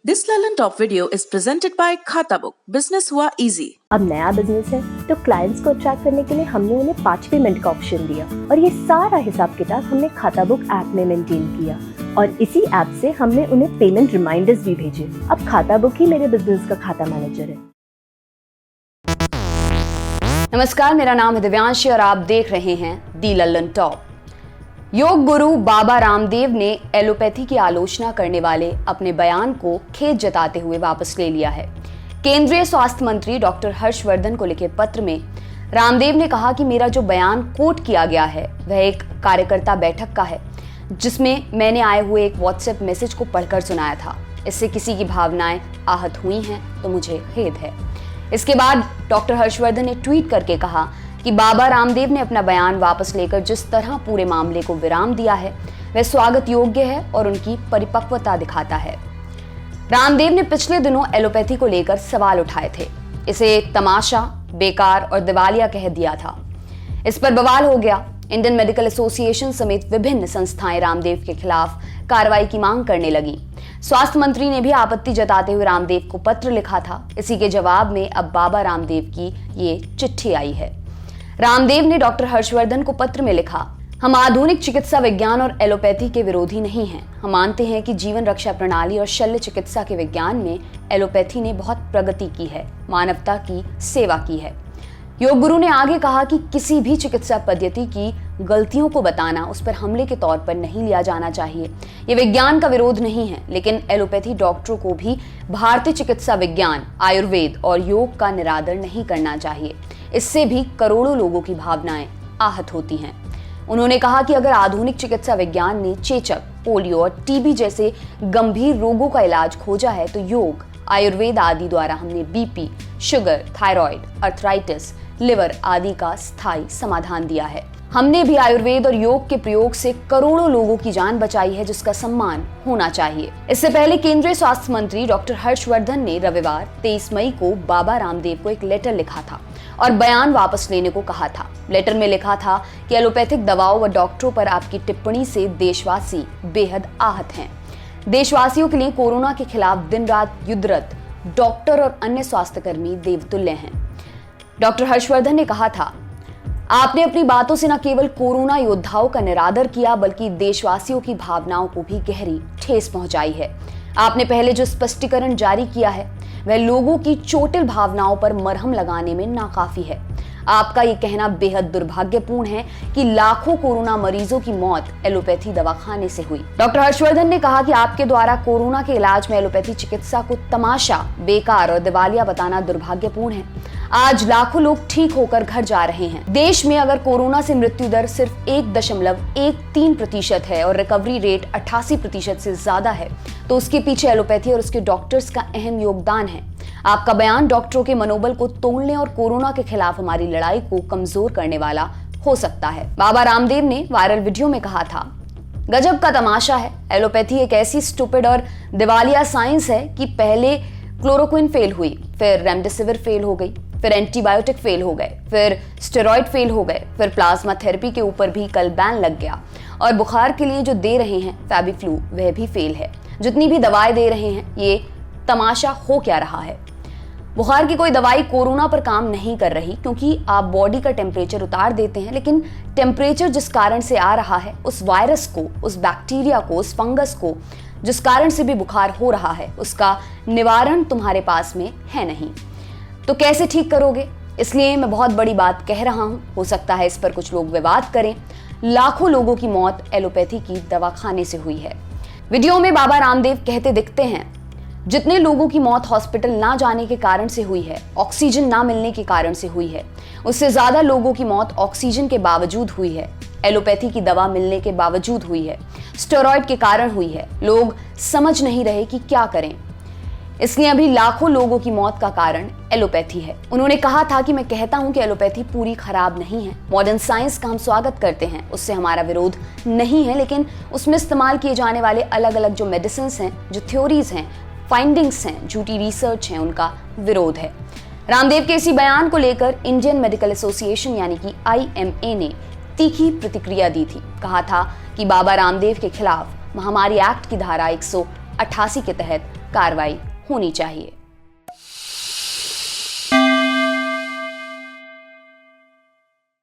This Lalan Top video is presented by खाता book. Business हुआ easy. अब नया बिजनेस है तो क्लाइंट्स को अट्रैक्ट करने के लिए हमने उन्हें 5 पेमेंट का ऑप्शन दिया और ये सारा हिसाब किताब हमने खाता बुक ऐप में मेंटेन किया और इसी ऐप से हमने उन्हें पेमेंट रिमाइंडर्स भी भेजे। अब खाता बुक ही मेरे बिजनेस का खाता मैनेजर है। नमस्कार, मेरा नाम है दिव्यांशी और आप देख रहे हैं दी ललन टॉप। योग गुरु बाबा रामदेव ने एलोपैथी की आलोचना करने वाले अपने बयान को खेद जताते हुए वापस ले लिया है। केंद्रीय स्वास्थ्य मंत्री डॉक्टर हर्षवर्धन को लिखे पत्र में रामदेव ने कहा कि मेरा जो बयान कोट किया गया है वह एक कार्यकर्ता बैठक का है, जिसमें मैंने आए हुए एक व्हाट्सएप मैसेज को पढ़कर सुनाया था। इससे किसी की भावनाएं आहत हुई हैं तो मुझे खेद है। इसके बाद डॉक्टर हर्षवर्धन ने ट्वीट करके कहा कि बाबा रामदेव ने अपना बयान वापस लेकर जिस तरह पूरे मामले को विराम दिया है वह स्वागत योग्य है और उनकी परिपक्वता दिखाता है। रामदेव ने पिछले दिनों एलोपैथी को लेकर सवाल उठाए थे, इसे तमाशा, बेकार और दिवालिया कह दिया था। इस पर बवाल हो गया। इंडियन मेडिकल एसोसिएशन समेत विभिन्न संस्थाएं रामदेव के खिलाफ कार्रवाई की मांग करने लगी। स्वास्थ्य मंत्री ने भी आपत्ति जताते हुए रामदेव को पत्र लिखा था। इसी के जवाब में अब बाबा रामदेव की ये चिट्ठी आई है। रामदेव ने डॉक्टर हर्षवर्धन को पत्र में लिखा, हम आधुनिक चिकित्सा विज्ञान और एलोपैथी के विरोधी नहीं हैं। हम मानते हैं कि जीवन रक्षा प्रणाली और शल्य चिकित्सा के विज्ञान में एलोपैथी ने बहुत प्रगति की है, मानवता की सेवा की है। योग गुरु ने आगे कहा कि किसी भी चिकित्सा पद्धति की गलतियों को बताना उस पर हमले के तौर पर नहीं लिया जाना चाहिए। ये विज्ञान का विरोध नहीं है, लेकिन एलोपैथी डॉक्टरों को भी भारतीय चिकित्सा विज्ञान, आयुर्वेद और योग का निरादर नहीं करना चाहिए। इससे भी करोड़ों लोगों की भावनाएं आहत होती हैं। उन्होंने कहा कि अगर आधुनिक चिकित्सा विज्ञान ने चेचक, पोलियो और टीबी जैसे गंभीर रोगों का इलाज खोजा है तो योग, आयुर्वेद आदि द्वारा हमने BP, sugar, thyroid, arthritis, liver आदि का स्थायी समाधान दिया है। हमने भी आयुर्वेद और योग के प्रयोग से करोड़ों लोगों की जान बचाई है, जिसका सम्मान होना चाहिए। इससे पहले केंद्रीय स्वास्थ्य मंत्री डॉक्टर हर्षवर्धन ने रविवार 23 मई को बाबा रामदेव को एक लेटर लिखा था और बयान वापस लेने को कहा था। लेटर में लिखा था कि एलोपैथिक दवाओं व डॉक्टरों पर आपकी टिप्पणी से देशवासी बेहद आहत हैं। देशवासियों के लिए कोरोना के खिलाफ दिन रात युद्धरत डॉक्टर और अन्य स्वास्थ्यकर्मी देवतुल्य हैं। डॉक्टर हर्षवर्धन ने कहा था, आपने अपनी बातों से न केवल कोरोना योद्धाओं का निरादर किया बल्कि देशवासियों की भावनाओं को भी गहरी ठेस पहुंचाई है। आपने पहले जो स्पष्टीकरण जारी किया है वह लोगों की चोटिल भावनाओं पर मरहम लगाने में नाकाफी है। आपका ये कहना बेहद दुर्भाग्यपूर्ण है कि लाखों कोरोना मरीजों की मौत एलोपैथी दवाखाने से हुई। डॉक्टर हर्षवर्धन ने कहा कि आपके द्वारा कोरोना के इलाज में एलोपैथी चिकित्सा को तमाशा, बेकार और दिवालिया बताना दुर्भाग्यपूर्ण है। आज लाखों लोग ठीक होकर घर जा रहे हैं। देश में अगर कोरोना से मृत्यु दर सिर्फ 1.13% है और रिकवरी रेट 88% से ज्यादा है तो उसके पीछे एलोपैथी और उसके डॉक्टर्स का अहम योगदान है। आपका बयान डॉक्टरों के मनोबल को तोड़ने और कोरोना के खिलाफ हमारी लड़ाई को कमजोर करने वाला हो सकता है। बाबा रामदेव ने वायरल वीडियो में कहा था, गजब का तमाशा है। एलोपैथी एक ऐसी स्टूपिड और दिवालिया साइंस है कि पहले क्लोरोक्विन फेल हुई, फिर रेमडेसिविर फेल हो गई, फिर एंटीबायोटिक फेल हो गए, फिर स्टेरॉइड फेल हो गए, फिर प्लाज्मा थेरेपी के ऊपर भी कल बैन लग गया और बुखार के लिए जो दे रहे हैं फैबीफ्लू वह भी फेल है। जितनी भी दवाएं दे रहे हैं ये तमाशा हो क्या रहा है। बुखार की कोई दवाई कोरोना पर काम नहीं कर रही क्योंकि आप बॉडी का टेम्परेचर उतार देते हैं, लेकिन टेम्परेचर जिस कारण से आ रहा है, उस वायरस को, उस बैक्टीरिया को, उस फंगस को जिस कारण से भी बुखार हो रहा है, उसका निवारण तुम्हारे पास में है नहीं, तो कैसे ठीक करोगे। इसलिए मैं बहुत बड़ी बात कह रहा हूं, हो सकता है इस पर कुछ लोग विवाद करें। लाखों लोगों की मौत एलोपैथी की दवाखाने से हुई है। वीडियो में बाबा रामदेव कहते दिखते हैं, जितने लोगों की मौत हॉस्पिटल ना जाने के कारण से हुई है, ऑक्सीजन ना मिलने के कारण से हुई है, उससे ज्यादा लोगों की मौत ऑक्सीजन के बावजूद हुई है, एलोपैथी की दवा मिलने के बावजूद हुई है, स्टेरॉइड के कारण हुई है। लोग समझ नहीं रहे कि क्या करें, इसलिए अभी लाखों लोगों की मौत का कारण एलोपैथी है। उन्होंने कहा था कि मैं कहता हूं कि एलोपैथी पूरी खराब नहीं है। मॉडर्न साइंस का हम स्वागत करते हैं, उससे हमारा विरोध नहीं है, लेकिन उसमें इस्तेमाल किए जाने वाले अलग अलग जो मेडिसिन हैं, जो थ्योरीज हैं, फाइंडिंग्स हैं, झूठी रिसर्च है, उनका विरोध है। रामदेव के इसी बयान को लेकर इंडियन मेडिकल एसोसिएशन यानी कि IMA ने तीखी प्रतिक्रिया दी थी। कहा था कि बाबा रामदेव के खिलाफ महामारी एक्ट की धारा 188 के तहत कार्रवाई होनी चाहिए।